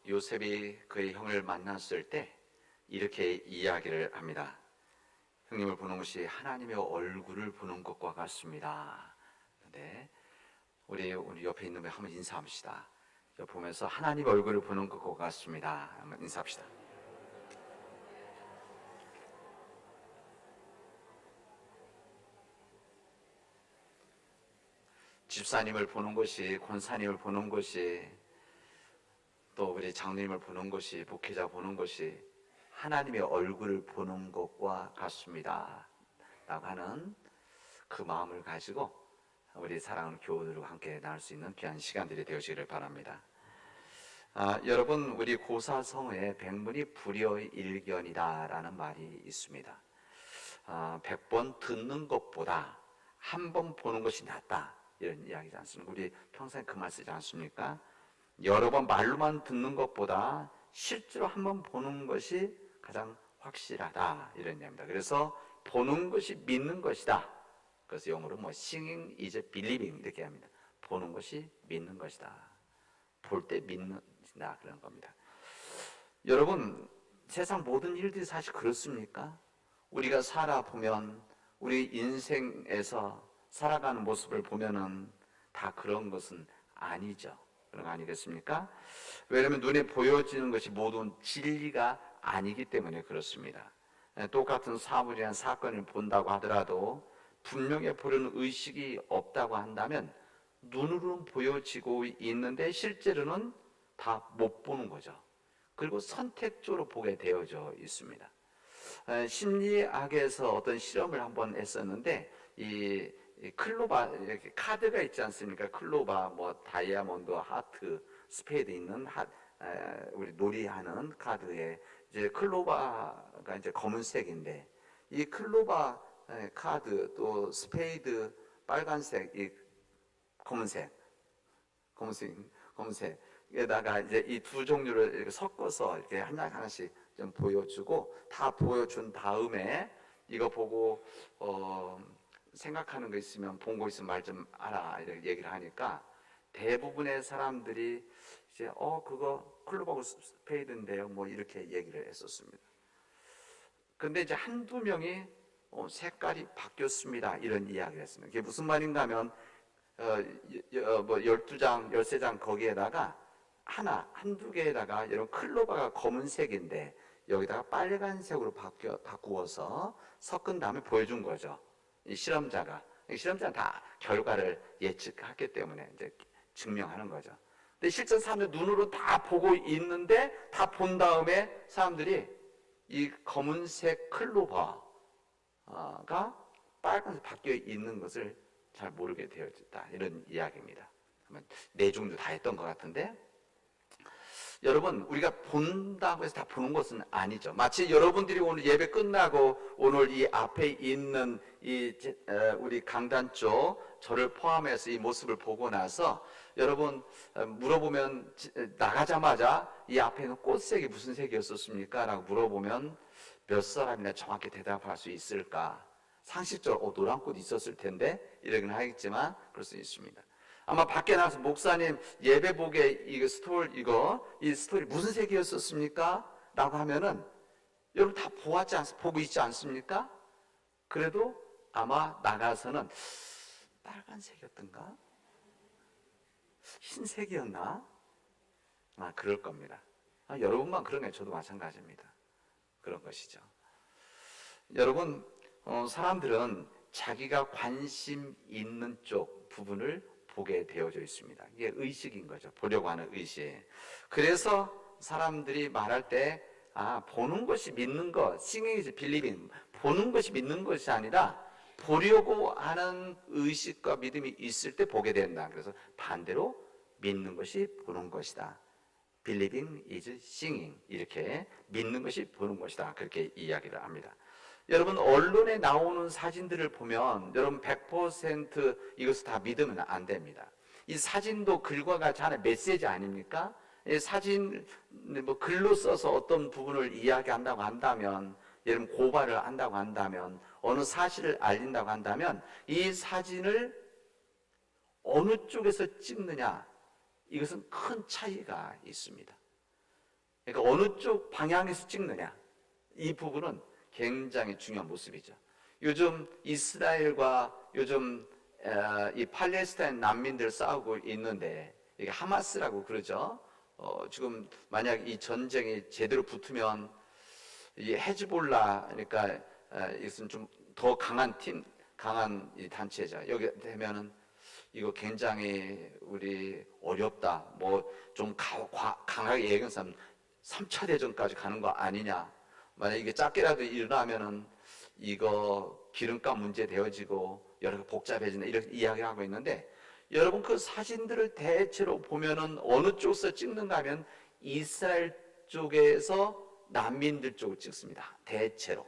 요셉이 그의 형을 만났을 때 이렇게 이야기를 합니다. 형님을 보는 것이 하나님의 얼굴을 보는 것과 같습니다. 네, 우리 옆에 있는 분 한번 인사합시다. 옆 보면서 하나님의 얼굴을 보는 것과 같습니다. 한번 인사합시다. 집사님을 보는 것이, 권사님을 보는 것이, 또 우리 장로님을 보는 것이, 목회자 보는 것이 하나님의 얼굴을 보는 것과 같습니다 라고 하는 그 마음을 가지고 우리 사랑하는 교우들과 함께 나눌 수 있는 귀한 시간들이 되시기를 바랍니다. 여러분, 우리 고사성어에 백문이 불여일견이다 라는 말이 있습니다. 100번 듣는 것보다 한 번 보는 것이 낫다, 이런 이야기지 않습니까? 우리 평소에 그 말 쓰지 않습니까? 여러 번 말로만 듣는 것보다 실제로 한 번 보는 것이 가장 확실하다, 이런 이야기입니다. 그래서 보는 것이 믿는 것이다. 그래서 영어로 seeing is believing 이렇게 합니다. 보는 것이 믿는 것이다. 볼 때 믿는다, 그런 겁니다. 여러분, 세상 모든 일들이 사실 그렇습니까? 우리가 살아보면, 우리 인생에서 살아가는 모습을 보면은 다 그런 것은 아니죠. 그런 거 아니겠습니까? 왜냐하면 눈에 보여지는 것이 모든 진리가 아니기 때문에 그렇습니다. 똑같은 사물이나 사건을 본다고 하더라도 분명히 보려는 의식이 없다고 한다면 눈으로는 보여지고 있는데 실제로는 다 못 보는 거죠. 그리고 선택적으로 보게 되어져 있습니다. 심리학에서 어떤 실험을 한번 했었는데, 이 클로바, 이렇게 카드가 있지 않습니까? 클로바, 다이아몬드, 하트, 스페이드 있는 우리 놀이하는 카드에 이제 클로바가 이제 검은색인데, 이 클로바 카드 또 스페이드 빨간색, 이 검은색에다가 이제 이 두 종류를 이렇게 섞어서 이렇게 하나씩 좀 보여주고, 다 보여준 다음에 이거 보고 생각하는 거 있으면, 본 거 있으면 말 좀 알아, 이렇게 얘기를 하니까 대부분의 사람들이 이제 그거 클로버하고 스페이드인데요, 이렇게 얘기를 했었습니다. 근데 이제 한두 명이 색깔이 바뀌었습니다, 이런 이야기를 했습니다. 그게 무슨 말인가 하면 12장, 13장 거기에다가 한두 개에다가 이런 클로버가 검은색인데 여기다가 빨간색으로 바꾸어서 섞은 다음에 보여준 거죠. 이 실험자는 다 결과를 예측했기 때문에 이제 증명하는 거죠. 근데 실제 사람들 눈으로 다 보고 있는데, 다 본 다음에 사람들이 이 검은색 클로버가 빨간색 바뀌어 있는 것을 잘 모르게 되어졌다, 이런 이야기입니다. 네 종류 다 했던 것 같은데, 여러분, 우리가 본다고 해서 다 보는 것은 아니죠. 마치 여러분들이 오늘 예배 끝나고 오늘 이 앞에 있는 우리 강단 쪽 저를 포함해서 이 모습을 보고 나서 여러분 물어보면, 나가자마자 이 앞에 있는 꽃색이 무슨 색이었었습니까? 라고 물어보면 몇 사람이나 정확히 대답할 수 있을까? 상식적으로 노란 꽃 있었을 텐데 이러긴 하겠지만 그럴 수 있습니다. 아마 밖에 나가서 목사님 예배복에 이 스토리 무슨 색이었었습니까? 라고 하면은 여러분 다 보고 있지 않습니까? 그래도 아마 나가서는 빨간색이었던가? 흰색이었나? 그럴 겁니다. 여러분만 그러네. 저도 마찬가지입니다. 그런 것이죠. 여러분, 사람들은 자기가 관심 있는 쪽 부분을 보게 되어져 있습니다. 이게 의식인 거죠. 보려고 하는 의식. 그래서 사람들이 말할 때 보는 것이 믿는 것, seeing is believing, 보는 것이 믿는 것이 아니라 보려고 하는 의식과 믿음이 있을 때 보게 된다. 그래서 반대로 믿는 것이 보는 것이다. Believing is seeing, 이렇게 믿는 것이 보는 것이다, 그렇게 이야기를 합니다. 여러분, 언론에 나오는 사진들을 보면 여러분 100% 이것을 다 믿으면 안 됩니다. 이 사진도 글과 같이 하나의 메시지 아닙니까? 이 사진 글로 써서 어떤 부분을 이야기한다고 한다면, 여러분 고발을 한다고 한다면, 어느 사실을 알린다고 한다면 이 사진을 어느 쪽에서 찍느냐, 이것은 큰 차이가 있습니다. 그러니까 어느 쪽 방향에서 찍느냐, 이 부분은 굉장히 중요한 모습이죠. 요즘 이스라엘과 요즘 이 팔레스타인 난민들 싸우고 있는데, 이게 하마스라고 그러죠. 지금 만약 이 전쟁이 제대로 붙으면 이 헤즈볼라, 그러니까 이것은 좀 더 강한 팀, 강한 이 단체죠. 여기 되면은 이거 굉장히 우리 어렵다. 뭐 좀 강하게 얘기하면 3차 대전까지 가는 거 아니냐. 만약 이게 작게라도 일어나면은 이거 기름값 문제 되어지고 여러 가지 복잡해진다, 이렇게 이야기를 하고 있는데, 여러분 그 사진들을 대체로 보면은 어느 쪽에서 찍는가 하면 이스라엘 쪽에서 난민들 쪽을 찍습니다. 대체로.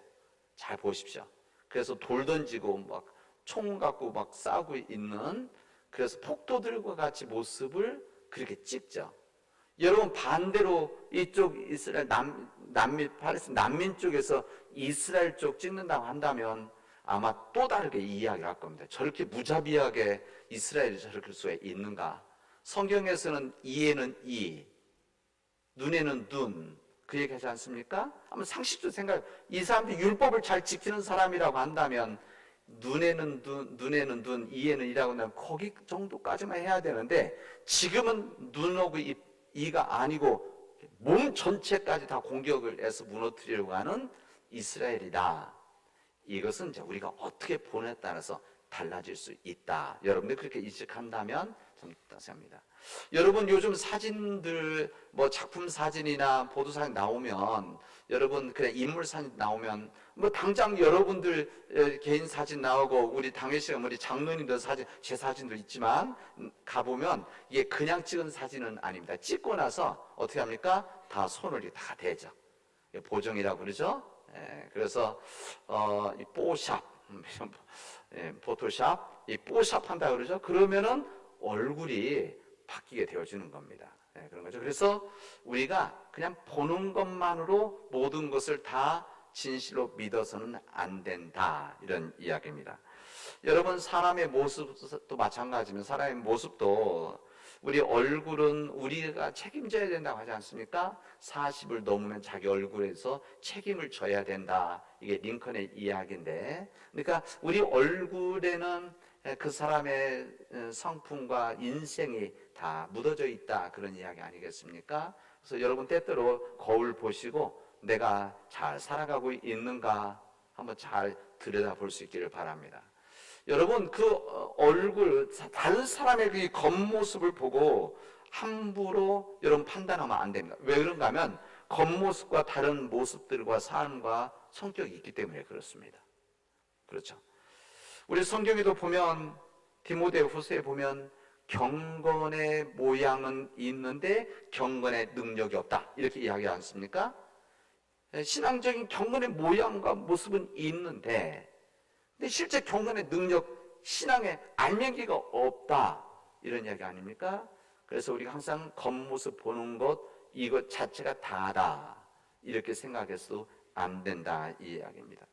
잘 보십시오. 그래서 돌 던지고 막 총 갖고 막 싸우고 있는, 그래서 폭도들과 같이 모습을 그렇게 찍죠. 여러분 반대로 이쪽 이스라엘 난민 팔레스타인 난민 쪽에서 이스라엘 쪽 찍는다고 한다면 아마 또 다르게 이야기를 할 겁니다. 저렇게 무자비하게 이스라엘이 저렇게 수가 있는가? 성경에서는 이에는 이, 눈에는 눈, 그 얘기 하지 않습니까? 한번 상식적으로 생각해. 이 사람들이 율법을 잘 지키는 사람이라고 한다면 눈에는 눈, 눈에는 눈, 이에는 이라고 하면 거기 정도까지만 해야 되는데, 지금은 눈하고 이가 아니고 몸 전체까지 다 공격을 해서 무너뜨리려고 하는 이스라엘이다. 이것은 이제 우리가 어떻게 보느냐에 따라서 달라질 수 있다. 여러분들 그렇게 인식한다면 좀 생각합니다. 여러분 요즘 사진들, 뭐 작품 사진이나 보도 사진 나오면, 여러분 그냥 인물 사진 나오면 뭐 당장 여러분들 개인 사진 나오고 우리 당일 시간 우리 장로님들 사진, 제 사진도 있지만 가보면 이게 그냥 찍은 사진은 아닙니다. 찍고 나서 어떻게 합니까? 다 손을 다 대죠. 보정이라고 그러죠. 그래서 이 뽀샵, 포토샵, 이 뽀샵 한다 그러죠. 그러면은 얼굴이 바뀌게 되어지는 겁니다. 그런 거죠. 그래서 우리가 그냥 보는 것만으로 모든 것을 다 진실로 믿어서는 안 된다, 이런 이야기입니다. 여러분 사람의 모습도 마찬가지면, 사람의 모습도 우리 얼굴은 우리가 책임져야 된다고 하지 않습니까? 40을 넘으면 자기 얼굴에서 책임을 져야 된다. 이게 링컨의 이야기인데, 그러니까 우리 얼굴에는 그 사람의 성품과 인생이 다 묻어져 있다, 그런 이야기 아니겠습니까? 그래서 여러분 때때로 거울 보시고 내가 잘 살아가고 있는가 한번 잘 들여다볼 수 있기를 바랍니다. 여러분 그 얼굴, 다른 사람의 그 겉모습을 보고 함부로 여러분 판단하면 안 됩니다. 왜 그런가 하면 겉모습과 다른 모습들과 삶과 성격이 있기 때문에 그렇습니다. 그렇죠. 우리 성경에도 보면, 디모데후서에 보면 경건의 모양은 있는데 경건의 능력이 없다, 이렇게 이야기하지 않습니까? 신앙적인 경건의 모양과 모습은 있는데, 근데 실제 경건의 능력, 신앙의 알맹이가 없다, 이런 이야기 아닙니까? 그래서 우리가 항상 겉모습 보는 것, 이것 자체가 다다, 이렇게 생각해서도 안 된다, 이 이야기입니다.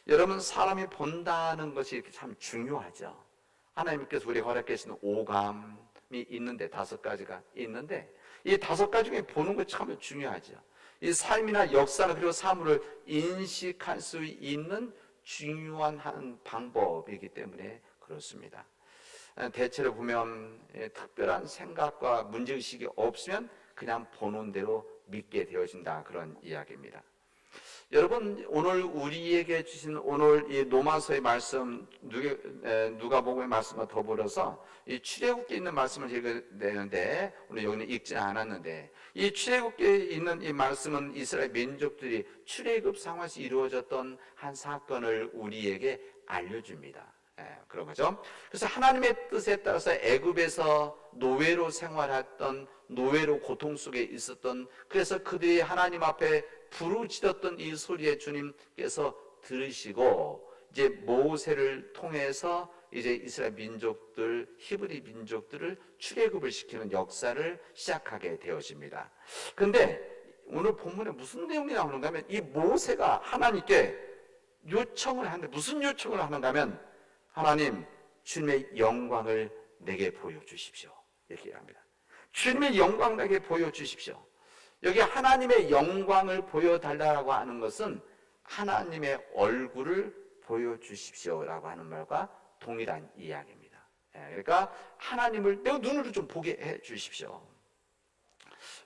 여러분 사람이 본다는 것이 이렇게 참 중요하죠. 하나님께서 우리 허락해 주신 오감이 있는데, 5가지가 있는데, 이 5가지 중에 보는 것 참 중요하죠. 이 삶이나 역사나 그리고 사물을 인식할 수 있는 중요한 한 방법이기 때문에 그렇습니다. 대체로 보면 특별한 생각과 문제의식이 없으면 그냥 보는 대로 믿게 되어진다, 그런 이야기입니다. 여러분 오늘 우리에게 주신 오늘 이 로마서의 말씀, 누가복음의 말씀과 더불어서 이 출애굽기에 있는 말씀을 읽어내는데, 오늘 여기는 읽지 않았는데, 이 출애굽기에 있는 이 말씀은 이스라엘 민족들이 출애굽 상황에서 이루어졌던 한 사건을 우리에게 알려줍니다. 그런 거죠. 그래서 하나님의 뜻에 따라서 애굽에서 노예로 생활했던, 노예로 고통 속에 있었던, 그래서 그들이 하나님 앞에 부르짖었던 이 소리에 주님께서 들으시고, 이제 모세를 통해서 이제 이스라엘 민족들, 히브리 민족들을 출애굽을 시키는 역사를 시작하게 되어집니다. 근데 오늘 본문에 무슨 내용이 나오는가 하면, 이 모세가 하나님께 요청을 하는데, 무슨 요청을 하는가 하면, 하나님 주님의 영광을 내게 보여주십시오, 이렇게 합니다. 주님의 영광 내게 보여주십시오. 여기 하나님의 영광을 보여달라고 하는 것은 하나님의 얼굴을 보여주십시오라고 하는 말과 동일한 이야기입니다. 그러니까 하나님을 내 눈으로 좀 보게 해 주십시오.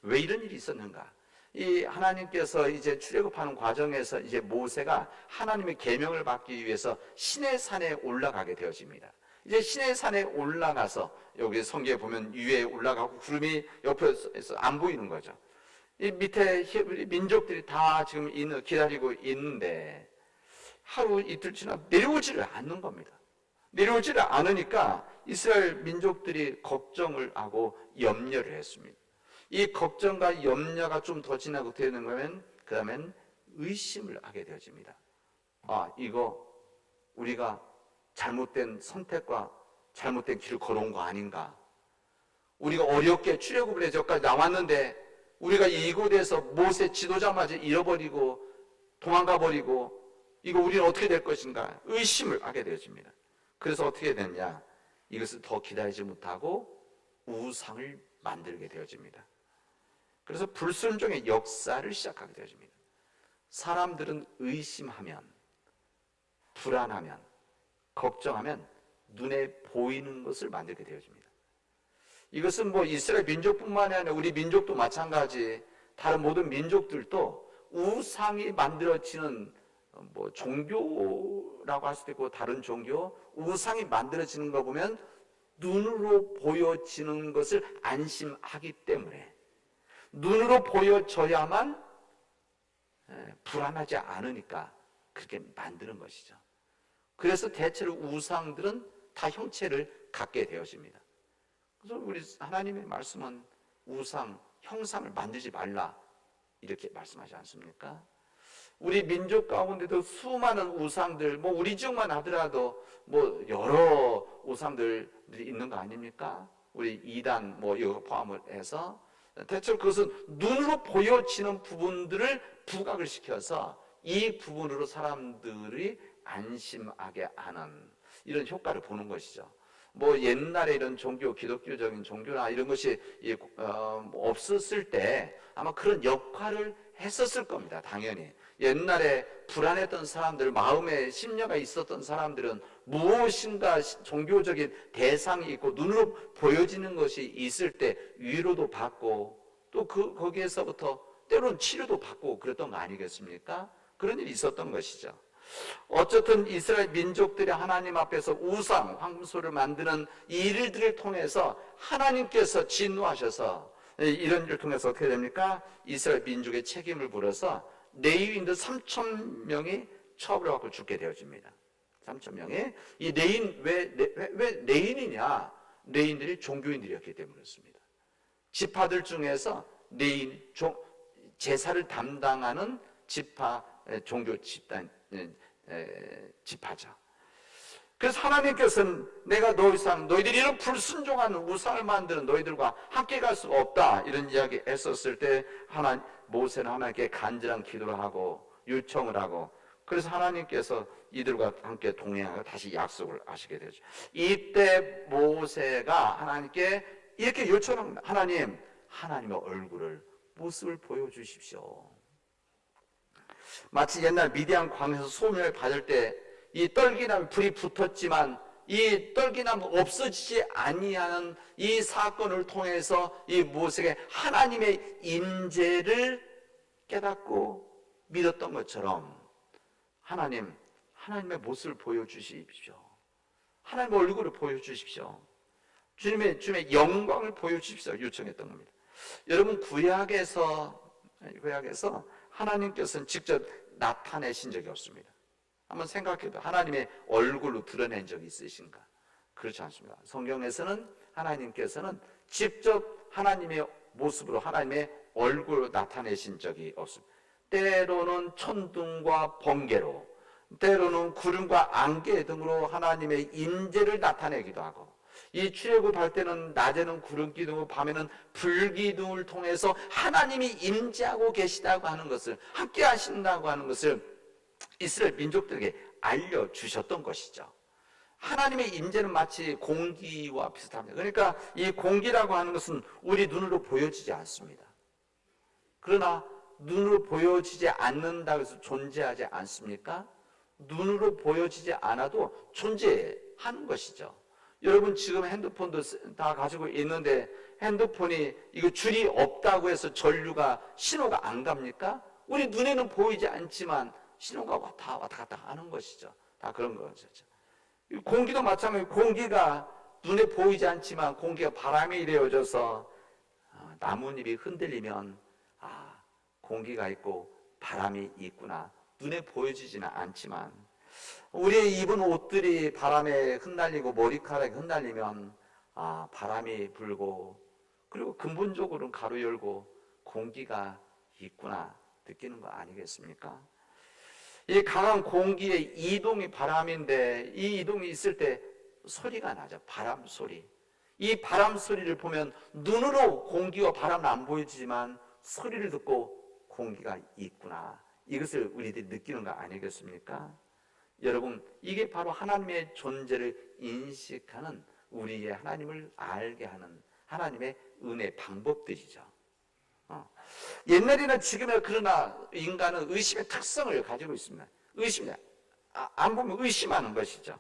왜 이런 일이 있었는가? 이 하나님께서 이제 출애굽하는 과정에서 이제 모세가 하나님의 계명을 받기 위해서 시내 산에 올라가게 되어집니다. 이제 시내 산에 올라가서 여기 성경에 보면 위에 올라가고 구름이 옆에서 안 보이는 거죠. 이 밑에 민족들이 다 지금 기다리고 있는데 하루 이틀 지나 내려오지를 않는 겁니다. 내려오지를 않으니까 이스라엘 민족들이 걱정을 하고 염려를 했습니다. 이 걱정과 염려가 좀 더 지나고 되는 거면 그 다음엔 의심을 하게 되어집니다. 이거 우리가 잘못된 선택과 잘못된 길을 걸어온 거 아닌가? 우리가 어렵게 출애굽을 해서 여기까지 나왔는데 우리가 이곳에서 모세 지도자마저 잃어버리고 도망가 버리고 이거 우리는 어떻게 될 것인가? 의심을 하게 되어집니다. 그래서 어떻게 됐냐? 이것을 더 기다리지 못하고 우상을 만들게 되어집니다. 그래서 불순종의 역사를 시작하게 되어집니다. 사람들은 의심하면, 불안하면, 걱정하면 눈에 보이는 것을 만들게 되어집니다. 이것은 뭐 이스라엘 민족뿐만이 아니라 우리 민족도 마찬가지, 다른 모든 민족들도 우상이 만들어지는 뭐 종교라고 할 수도 있고 다른 종교, 우상이 만들어지는 거 보면 눈으로 보여지는 것을 안심하기 때문에 눈으로 보여져야만 불안하지 않으니까 그렇게 만드는 것이죠. 그래서 대체로 우상들은 다 형체를 갖게 되어집니다. 그래서 우리 하나님의 말씀은 우상, 형상을 만들지 말라 이렇게 말씀하지 않습니까? 우리 민족 가운데도 수많은 우상들, 뭐 우리 지역만 하더라도 뭐 여러 우상들이 있는 거 아닙니까? 우리 이단 뭐 이거 포함을 해서 대체로 그것은 눈으로 보여지는 부분들을 부각을 시켜서 이 부분으로 사람들이 안심하게 하는 이런 효과를 보는 것이죠. 뭐 옛날에 이런 종교, 기독교적인 종교나 이런 것이 없었을 때 아마 그런 역할을 했었을 겁니다. 당연히. 옛날에 불안했던 사람들, 마음에 심려가 있었던 사람들은 무엇인가 종교적인 대상이 있고 눈으로 보여지는 것이 있을 때 위로도 받고 또 거기에서부터 때로는 치료도 받고 그랬던 거 아니겠습니까? 그런 일이 있었던 것이죠. 어쨌든 이스라엘 민족들이 하나님 앞에서 우상, 황금소를 만드는 이 일들을 통해서 하나님께서 진노하셔서 이런 일을 통해서 어떻게 됩니까? 이스라엘 민족의 책임을 물어서 레위인들 3,000명이 처벌받고 죽게 되어집니다. 3,000명이. 이 레인, 왜 레인이냐? 레인들이 종교인들이었기 때문에 그렇습니다. 지파들 중에서 레인, 제사를 담당하는 지파, 종교 집단, 지파죠. 그래서 하나님께서는 내가 너희들이 이런 불순종하는 우상을 만드는 너희들과 함께 갈 수 없다 이런 이야기 했었을 때 모세는 하나님께 간절한 기도를 하고 요청을 하고 그래서 하나님께서 이들과 함께 동행하고 다시 약속을 하시게 되죠. 이때 모세가 하나님께 이렇게 요청합니다. 하나님의 얼굴을 모습을 보여주십시오. 마치 옛날 미디안 광에서 소멸을 받을 때 이 떨기나무 불이 붙었지만 이 떨기나무 없어지지 아니하는 이 사건을 통해서 이 모세에게 하나님의 임재를 깨닫고 믿었던 것처럼 하나님의 모습을 보여주십시오. 하나님의 얼굴을 보여주십시오. 주님의 영광을 보여주십시오. 요청했던 겁니다. 여러분 구약에서 하나님께서는 직접 나타내신 적이 없습니다. 한번 생각해도 하나님의 얼굴로 드러낸 적이 있으신가? 그렇지 않습니다. 성경에서는 하나님께서는 직접 하나님의 모습으로 하나님의 얼굴로 나타내신 적이 없습니다. 때로는 천둥과 번개로, 때로는 구름과 안개 등으로 하나님의 임재를 나타내기도 하고 이 출애굽할 때는 낮에는 구름 기둥, 밤에는 불 기둥을 통해서 하나님이 임재하고 계시다고 하는 것을 함께 하신다고 하는 것을 이스라엘 민족들에게 알려주셨던 것이죠. 하나님의 임재는 마치 공기와 비슷합니다. 그러니까 이 공기라고 하는 것은 우리 눈으로 보여지지 않습니다. 그러나 눈으로 보여지지 않는다고 해서 존재하지 않습니까? 눈으로 보여지지 않아도 존재하는 것이죠. 여러분 지금 핸드폰도 다 가지고 있는데 핸드폰이 이거 줄이 없다고 해서 전류가 신호가 안 갑니까? 우리 눈에는 보이지 않지만 신호가 왔다 갔다 하는 것이죠. 다 그런 거죠. 공기도 마찬가지로 공기가 눈에 보이지 않지만 공기가 바람이 되어져서 나뭇잎이 흔들리면 공기가 있고 바람이 있구나. 눈에 보여지지는 않지만 우리의 입은 옷들이 바람에 흩날리고 머리카락이 흩날리면 바람이 불고 그리고 근본적으로는 가로 열고 공기가 있구나 느끼는 거 아니겠습니까? 이 강한 공기의 이동이 바람인데 이 이동이 있을 때 소리가 나죠. 바람 소리. 이 바람 소리를 보면 눈으로 공기와 바람은 안 보이지만 소리를 듣고 공기가 있구나. 이것을 우리들이 느끼는 거 아니겠습니까? 여러분, 이게 바로 하나님의 존재를 인식하는 우리의 하나님을 알게 하는 하나님의 은혜 방법들이죠. 옛날이나 지금이나 그러나 인간은 의심의 특성을 가지고 있습니다. 안 보면 의심하는 것이죠.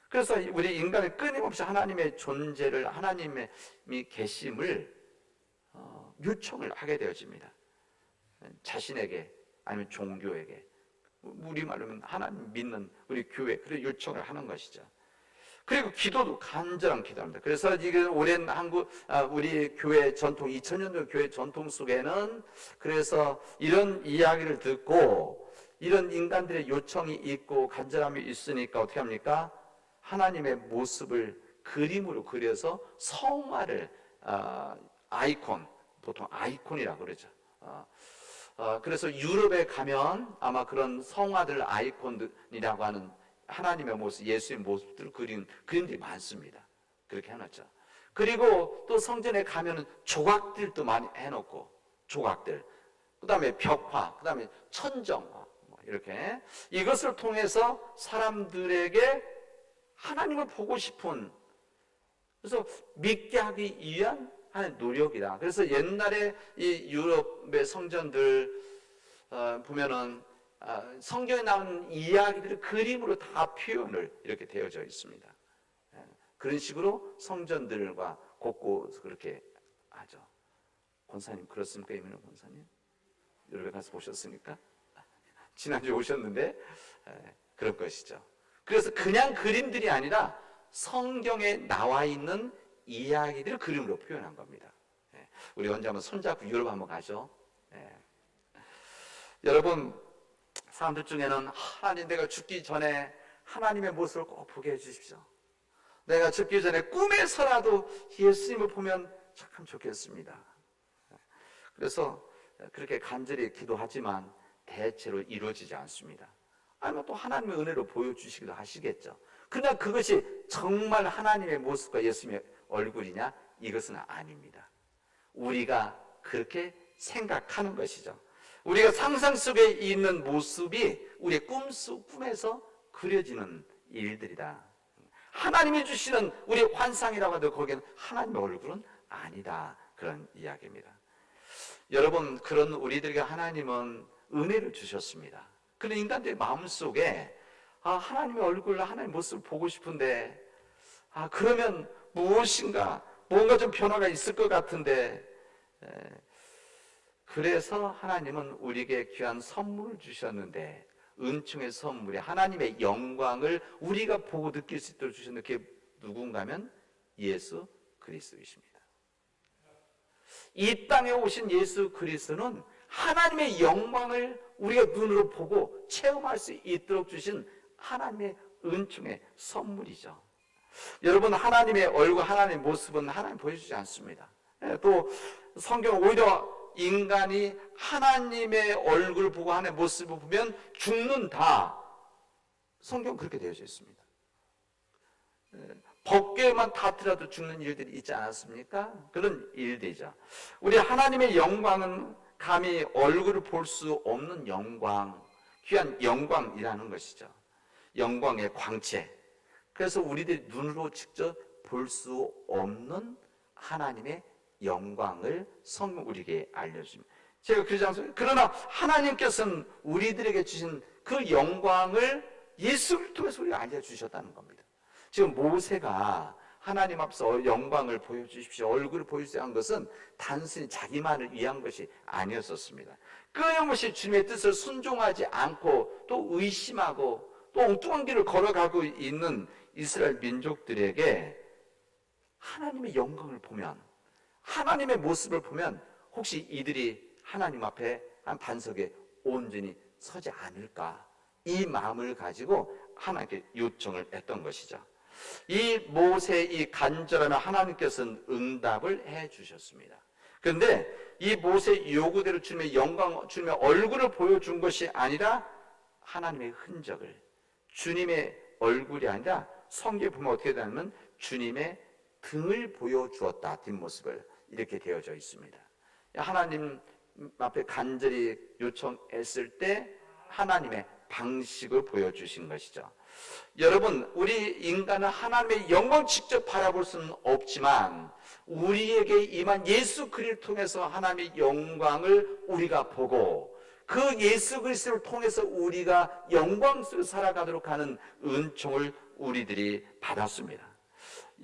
그래서 우리 인간은 끊임없이 하나님의 존재를, 하나님의 계심을 요청을 하게 되어집니다. 자신에게 아니면 종교에게, 우리말로 하면 하나님 믿는 우리 교회, 그런 요청을 하는 것이죠. 그리고 기도도 간절한 기도합니다. 그래서 지금 오랜 우리 교회 전통, 2000년도 교회 전통 속에는 그래서 이런 이야기를 듣고 이런 인간들의 요청이 있고 간절함이 있으니까 어떻게 합니까? 하나님의 모습을 그림으로 그려서 성화를 아이콘, 보통 아이콘이라고 그러죠. 그래서 유럽에 가면 아마 그런 성화들 아이콘이라고 하는 하나님의 모습, 예수의 모습들을 그린 그림들이 많습니다. 그렇게 해놨죠. 그리고 또 성전에 가면은 조각들도 많이 해놓고, 조각들, 그 다음에 벽화, 그 다음에 천정화, 이렇게 이것을 통해서 사람들에게 하나님을 보고 싶은, 그래서 믿게 하기 위한 하는 노력이다. 그래서 옛날에 이 유럽의 성전들 보면은 성경에 나오는 이야기들을 그림으로 다 표현을 이렇게 되어져 있습니다. 그런 식으로 성전들과 곳곳 그렇게 하죠. 권사님 그렇습니까? 이민호 권사님? 유럽에 가서 보셨습니까? 지난주에 오셨는데 그런 것이죠. 그래서 그냥 그림들이 아니라 성경에 나와 있는 이야기들을 그림으로 표현한 겁니다. 우리 언제 한번 손잡고 유럽 한번 가죠. 여러분, 사람들 중에는 하나님, 내가 죽기 전에 하나님의 모습을 꼭 보게 해주십시오. 내가 죽기 전에 꿈에서라도 예수님을 보면 참 좋겠습니다. 그래서 그렇게 간절히 기도하지만 대체로 이루어지지 않습니다. 아니면 또 하나님의 은혜로 보여주시기도 하시겠죠. 그러나 그것이 정말 하나님의 모습과 예수님의 얼굴이냐? 이것은 아닙니다. 우리가 그렇게 생각하는 것이죠. 우리가 상상 속에 있는 모습이 우리의 꿈에서 그려지는 일들이다. 하나님이 주시는 우리의 환상이라고 해도 거기에는 하나님의 얼굴은 아니다. 그런 이야기입니다. 여러분, 그런 우리들에게 하나님은 은혜를 주셨습니다. 그런 인간들의 마음속에 하나님의 얼굴, 하나님의 모습을 보고 싶은데 그러면 무엇인가 뭔가 좀 변화가 있을 것 같은데 그래서 하나님은 우리에게 귀한 선물을 주셨는데 은총의 선물이 하나님의 영광을 우리가 보고 느낄 수 있도록 주셨는데 그게 누군가면 예수 그리스도이십니다. 이 땅에 오신 예수 그리스도는 하나님의 영광을 우리가 눈으로 보고 체험할 수 있도록 주신 하나님의 은총의 선물이죠. 여러분, 하나님의 얼굴, 하나님의 모습은 하나님 보여주지 않습니다. 또 성경 오히려 인간이 하나님의 얼굴 보고 하나님의 모습을 보면 죽는다. 성경 그렇게 되어져 있습니다. 법궤만 닿더라도 죽는 일들이 있지 않았습니까? 그런 일들이죠. 우리 하나님의 영광은 감히 얼굴을 볼 수 없는 영광, 귀한 영광이라는 것이죠. 영광의 광채. 그래서 우리들이 눈으로 직접 볼 수 없는 하나님의 영광을 성경 우리에게 알려줍니다. 제가 그러지 않습니까? 그러나 하나님께서는 우리들에게 주신 그 영광을 예수를 통해서 우리가 알려주셨다는 겁니다. 지금 모세가 하나님 앞서 영광을 보여주십시오, 얼굴을 보여주세요 한 것은 단순히 자기만을 위한 것이 아니었었습니다. 끊임없이 주님의 뜻을 순종하지 않고 또 의심하고 또 엉뚱한 길을 걸어가고 있는 이스라엘 민족들에게 하나님의 영광을 보면, 하나님의 모습을 보면 혹시 이들이 하나님 앞에 한 반석에 온전히 서지 않을까, 이 마음을 가지고 하나님께 요청을 했던 것이죠. 이 모세의 이 간절함에 하나님께서는 응답을 해 주셨습니다. 그런데 이 모세의 요구대로 주님의 영광, 주님의 얼굴을 보여준 것이 아니라 하나님의 흔적을, 주님의 얼굴이 아니라 성경에 보면 어떻게 되냐면 주님의 등을 보여주었다, 뒷모습을. 이렇게 되어져 있습니다. 하나님 앞에 간절히 요청했을 때 하나님의 방식을 보여주신 것이죠. 여러분, 우리 인간은 하나님의 영광 직접 바라볼 수는 없지만 우리에게 임한 예수 그리스도를 통해서 하나님의 영광을 우리가 보고 그 예수 그리스도를 통해서 우리가 영광 속에 살아가도록 하는 은총을 우리들이 받았습니다.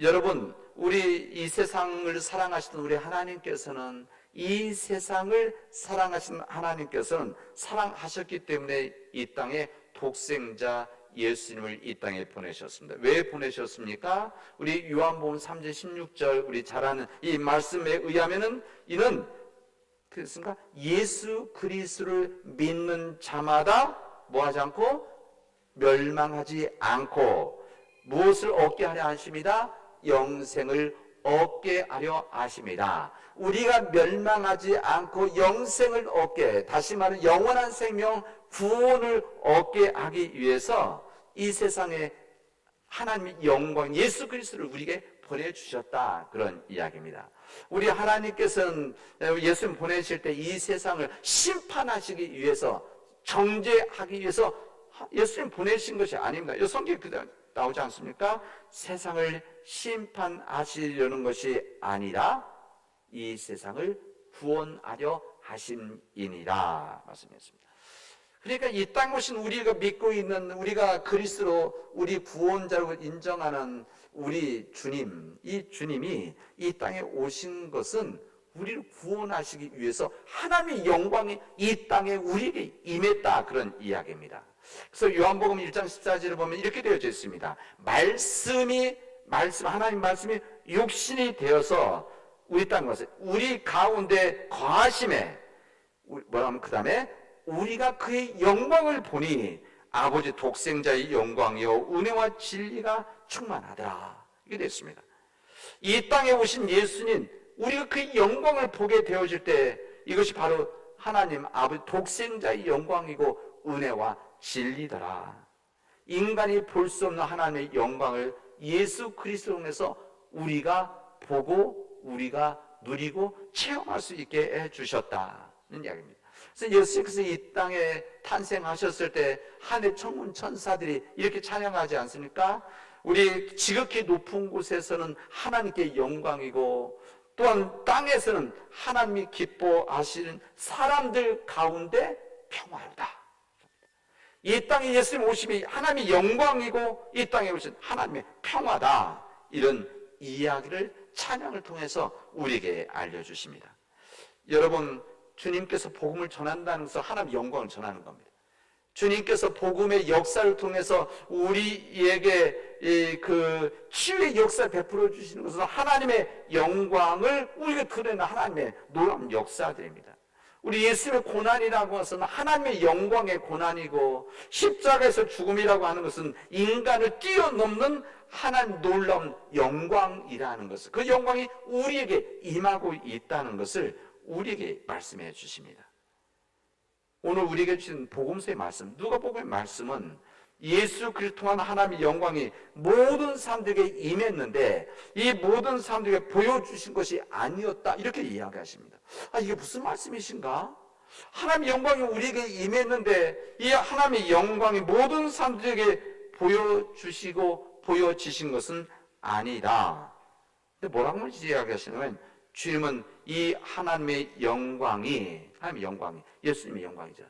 여러분, 우리 이 세상을 사랑하시던 우리 하나님께서는, 이 세상을 사랑하시는 하나님께서는 사랑하셨기 때문에 이 땅에 독생자 예수님을 이 땅에 보내셨습니다. 왜 보내셨습니까? 우리 요한복음 3장 16절 우리 잘 아는 이 말씀에 의하면은 이는 그렇습니까? 예수 그리스도를 믿는 자마다 뭐하지 않고 멸망하지 않고 무엇을 얻게 하려 하십니다? 영생을 얻게 하려 하십니다. 우리가 멸망하지 않고 영생을 얻게, 다시 말하면 영원한 생명, 구원을 얻게 하기 위해서 이 세상에 하나님의 영광 예수 그리스도를 우리에게 보내주셨다, 그런 이야기입니다. 우리 하나님께서는 예수님 보내실 때 이 세상을 심판하시기 위해서, 정죄하기 위해서 예수님 보내신 것이 아닙니다. 이 성경에 나오지 않습니까? 세상을 심판하시려는 것이 아니라 이 세상을 구원하려 하심이니라 말씀했습니다. 그러니까 이 땅에 오신 우리가 믿고 있는, 우리가 그리스도로 우리 구원자로 인정하는 우리 주님, 이 주님이 이 땅에 오신 것은 우리를 구원하시기 위해서 하나님의 영광이 이 땅에 우리에게 임했다, 그런 이야기입니다. 그래서 요한복음 1장 14절을 보면 이렇게 되어져 있습니다. 하나님 말씀이 육신이 되어서 우리 땅에 와서 우리 가운데 거하심에, 뭐라면 그 다음에 우리가 그의 영광을 보니 아버지 독생자의 영광이요 은혜와 진리가 충만하더라, 이게 됐습니다. 이 땅에 오신 예수님, 우리가 그의 영광을 보게 되어질 때 이것이 바로 하나님 아버지 독생자의 영광이고 은혜와 진리더라. 인간이 볼 수 없는 하나님의 영광을 예수 그리스도 통해서 우리가 보고 우리가 누리고 체험할 수 있게 해주셨다는 이야기입니다. 그래서 예수께서 이 땅에 탄생하셨을 때 하늘 천군 천사들이 이렇게 찬양하지 않습니까? 우리 지극히 높은 곳에서는 하나님께 영광이고 또한 땅에서는 하나님이 기뻐하시는 사람들 가운데 평화로다. 이 땅에 예수님 오심이 하나님의 영광이고 이 땅에 오신 하나님의 평화다, 이런 이야기를 찬양을 통해서 우리에게 알려주십니다. 여러분, 주님께서 복음을 전한다는 것은 하나님의 영광을 전하는 겁니다. 주님께서 복음의 역사를 통해서 우리에게 그 치유의 역사를 베풀어 주시는 것은 하나님의 영광을 우리가 드러내는 하나님의 놀라운 역사들입니다. 우리 예수님의 고난이라고 해서는 하나님의 영광의 고난이고, 십자가에서 죽음이라고 하는 것은 인간을 뛰어넘는 하나님 놀라운 영광이라는 것을, 그 영광이 우리에게 임하고 있다는 것을 우리에게 말씀해 주십니다. 오늘 우리에게 주신 복음서의 말씀, 누가복음의 말씀은 예수 그리스도 통한 하나님의 영광이 모든 사람들에게 임했는데 이 모든 사람들에게 보여주신 것이 아니었다, 이렇게 이야기하십니다. 이게 무슨 말씀이신가? 하나님의 영광이 우리에게 임했는데 이 하나님의 영광이 모든 사람들에게 보여주시고 보여지신 것은 아니다. 근데 뭐라고 이야기하시냐면, 주님은 이 하나님의 영광이 예수님의 영광이죠.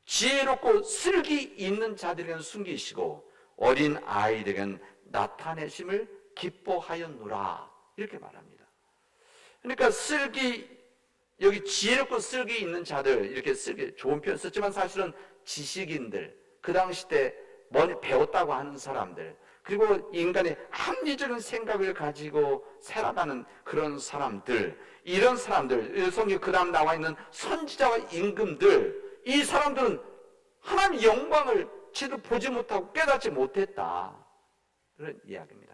지혜롭고 슬기 있는 자들에게는 숨기시고 어린 아이들에게는 나타내심을 기뻐하였노라, 이렇게 말합니다. 그러니까 여기 지혜롭고 슬기 있는 자들, 이렇게 좋은 표현 썼지만 사실은 지식인들, 그 당시 때 멀리 배웠다고 하는 사람들, 그리고 인간의 합리적인 생각을 가지고 살아가는 그런 사람들, 이런 사람들, 성경 그 다음 나와 있는 선지자와 임금들, 이 사람들은 하나님의 영광을 제대로 보지 못하고 깨닫지 못했다, 그런 이야기입니다.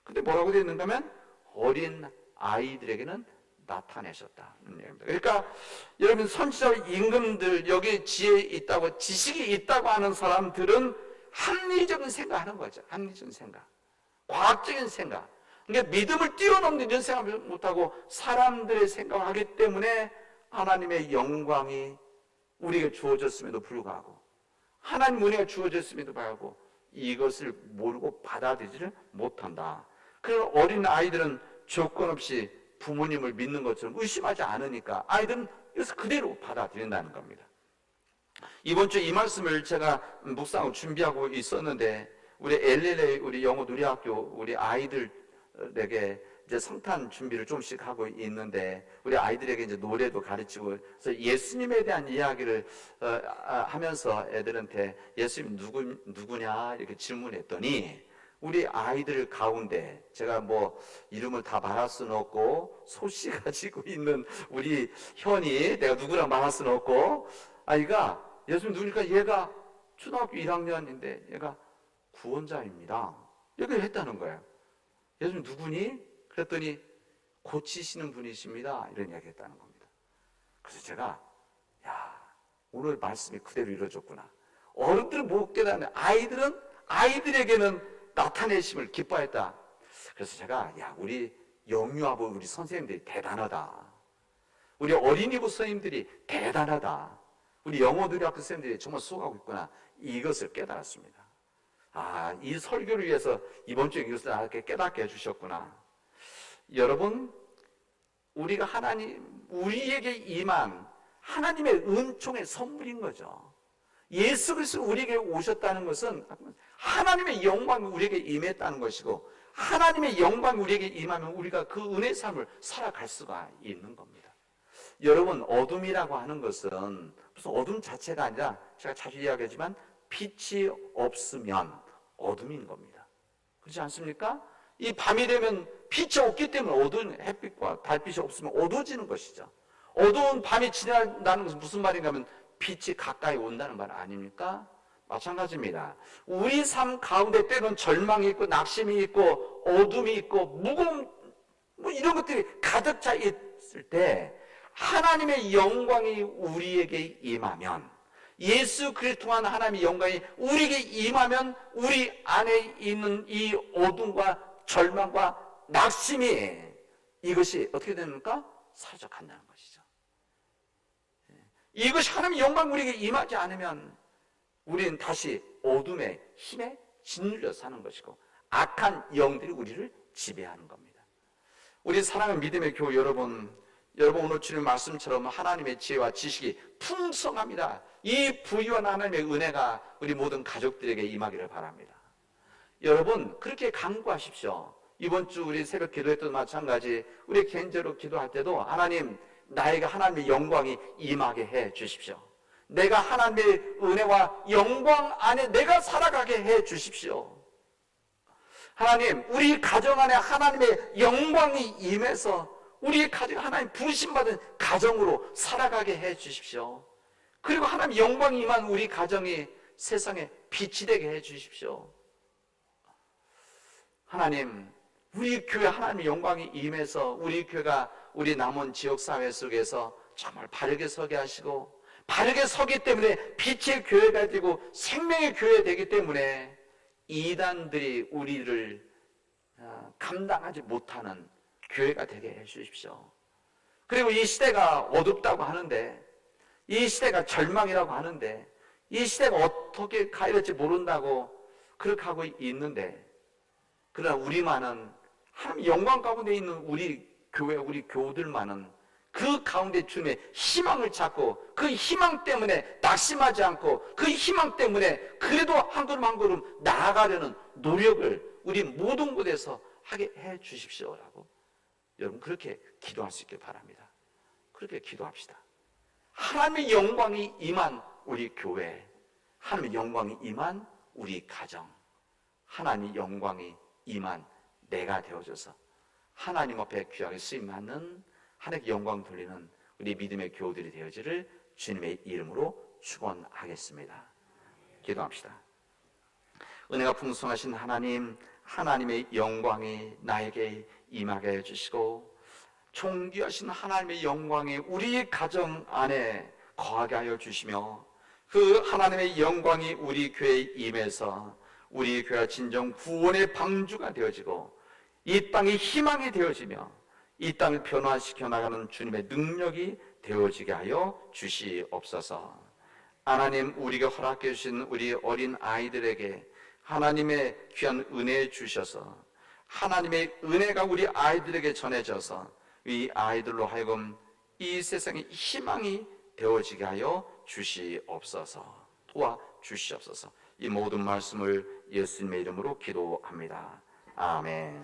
근데 뭐라고 되어 있는가 하면 어린 아이들에게는 나타내셨다. 그러니까 여러분, 선지자와 임금들, 여기 지혜 있다고, 지식이 있다고 하는 사람들은 합리적인 생각하는 거죠. 합리적인 생각, 과학적인 생각. 그러니까 믿음을 뛰어넘는 이런 생각을 못하고 사람들의 생각을 하기 때문에 하나님의 영광이 우리에게 주어졌음에도 불구하고, 하나님 은혜가 주어졌음에도 불구하고 이것을 모르고 받아들이지를 못한다. 그런 어린 아이들은 조건 없이 부모님을 믿는 것처럼 의심하지 않으니까 아이들은 이것을 그대로 받아들인다는 겁니다. 이번 주에 이 말씀을 제가 묵상을 준비하고 있었는데, 우리 LLA, 우리 영어 누리학교 우리 아이들에게 이제 성탄 준비를 조금씩 하고 있는데, 우리 아이들에게 이제 노래도 가르치고, 그래서 예수님에 대한 이야기를 하면서 애들한테 예수님 누구냐 이렇게 질문했더니, 우리 아이들 가운데 제가 뭐 이름을 다 말할 수는 없고 소씨 가지고 있는 우리 현이, 내가 누구랑 말할 수는 없고, 아이가 예수님 누구니까 얘가 초등학교 1학년인데 얘가 구원자입니다, 이렇게 했다는 거예요. 예수님 누구니? 그랬더니 고치시는 분이십니다, 이런 이야기 했다는 겁니다. 그래서 제가, 오늘 말씀이 그대로 이루어졌구나. 어른들은 못 깨닫는 아이들에게는 나타내심을 기뻐했다. 그래서 제가, 우리 영유아부 우리 선생님들이 대단하다, 우리 어린이부 선생님들이 대단하다, 우리 영어누리학교 선생님들이 정말 수고하고 있구나, 이것을 깨달았습니다. 이 설교를 위해서 이번 주에 이것을 나에게 깨닫게 해주셨구나. 여러분, 우리가 우리에게 임한 하나님의 은총의 선물인 거죠. 예수 그리스도 우리에게 오셨다는 것은 하나님의 영광이 우리에게 임했다는 것이고, 하나님의 영광이 우리에게 임하면 우리가 그 은혜의 삶을 살아갈 수가 있는 겁니다. 여러분, 어둠이라고 하는 것은 무슨 어둠 자체가 아니라, 제가 자주 이야기하지만 빛이 없으면 어둠인 겁니다. 그렇지 않습니까? 이 밤이 되면 빛이 없기 때문에 어두운 햇빛과 달빛이 없으면 어두워지는 것이죠. 어두운 밤이 지나가는 것은 무슨 말인가 하면 빛이 가까이 온다는 말 아닙니까? 마찬가지입니다. 우리 삶 가운데 때로는 절망이 있고 낙심이 있고 어둠이 있고 무거움, 이런 것들이 가득 차 있을 때 하나님의 영광이 우리에게 임하면, 예수 그리스도 통한 하나님의 영광이 우리에게 임하면 우리 안에 있는 이 어둠과 절망과 낙심이, 이것이 어떻게 됩니까? 사라져 간다는 것이죠. 이것이 하나님의 영광이 우리에게 임하지 않으면 우리는 다시 어둠의 힘에 짓눌려 사는 것이고 악한 영들이 우리를 지배하는 겁니다. 우리 사랑하는 믿음의 교회 여러분 오늘 주님 말씀처럼 하나님의 지혜와 지식이 풍성합니다. 이 부유한 하나님의 은혜가 우리 모든 가족들에게 임하기를 바랍니다. 여러분, 그렇게 간구하십시오. 이번 주 우리 새벽 기도회 때도 마찬가지, 우리 개인적으로 기도할 때도 하나님, 나에게 하나님의 영광이 임하게 해 주십시오. 내가 하나님의 은혜와 영광 안에 내가 살아가게 해 주십시오. 하나님, 우리 가정 안에 하나님의 영광이 임해서 우리 가정, 하나님 부르심받은 가정으로 살아가게 해 주십시오. 그리고 하나님 영광이 임한 우리 가정이 세상에 빛이 되게 해 주십시오. 하나님, 우리 교회 하나님의 영광이 임해서 우리 교회가 우리 남은 지역사회 속에서 정말 바르게 서게 하시고, 바르게 서기 때문에 빛의 교회가 되고 생명의 교회가 되기 때문에 이단들이 우리를 감당하지 못하는 교회가 되게 해주십시오. 그리고 이 시대가 어둡다고 하는데, 이 시대가 절망이라고 하는데, 이 시대가 어떻게 가야 될지 모른다고 그렇게 하고 있는데, 그러나 우리만은 하나님 영광 가운데 있는 우리 교회, 우리 교우들만은 그 가운데 주님의 희망을 찾고 그 희망 때문에 낙심하지 않고 그 희망 때문에 그래도 한 걸음 한 걸음 나아가려는 노력을 우리 모든 곳에서 하게 해 주십시오라고 여러분 그렇게 기도할 수 있길 바랍니다. 그렇게 기도합시다. 하나님의 영광이 임한 우리 교회, 하나님의 영광이 임한 우리 가정, 하나님의 영광이 임한 내가 되어줘서 하나님 앞에 귀하게 쓰임받는 하나님께 영광 돌리는 우리 믿음의 교우들이 되어지를 주님의 이름으로 축원하겠습니다. 기도합시다. 은혜가 풍성하신 하나님, 하나님의 영광이 나에게 임하게 해주시고 존귀하신 하나님의 영광이 우리 가정 안에 거하게 하여 주시며 그 하나님의 영광이 우리 교회에 임해서 우리 교회가 진정 구원의 방주가 되어지고 이 땅이 희망이 되어지며 이 땅을 변화시켜 나가는 주님의 능력이 되어지게 하여 주시옵소서. 하나님, 우리가 허락해 주신 우리 어린 아이들에게 하나님의 귀한 은혜 주셔서 하나님의 은혜가 우리 아이들에게 전해져서 이 아이들로 하여금 이 세상의 희망이 되어지게 하여 주시옵소서. 도와 주시옵소서. 이 모든 말씀을 예수님의 이름으로 기도합니다. 아멘.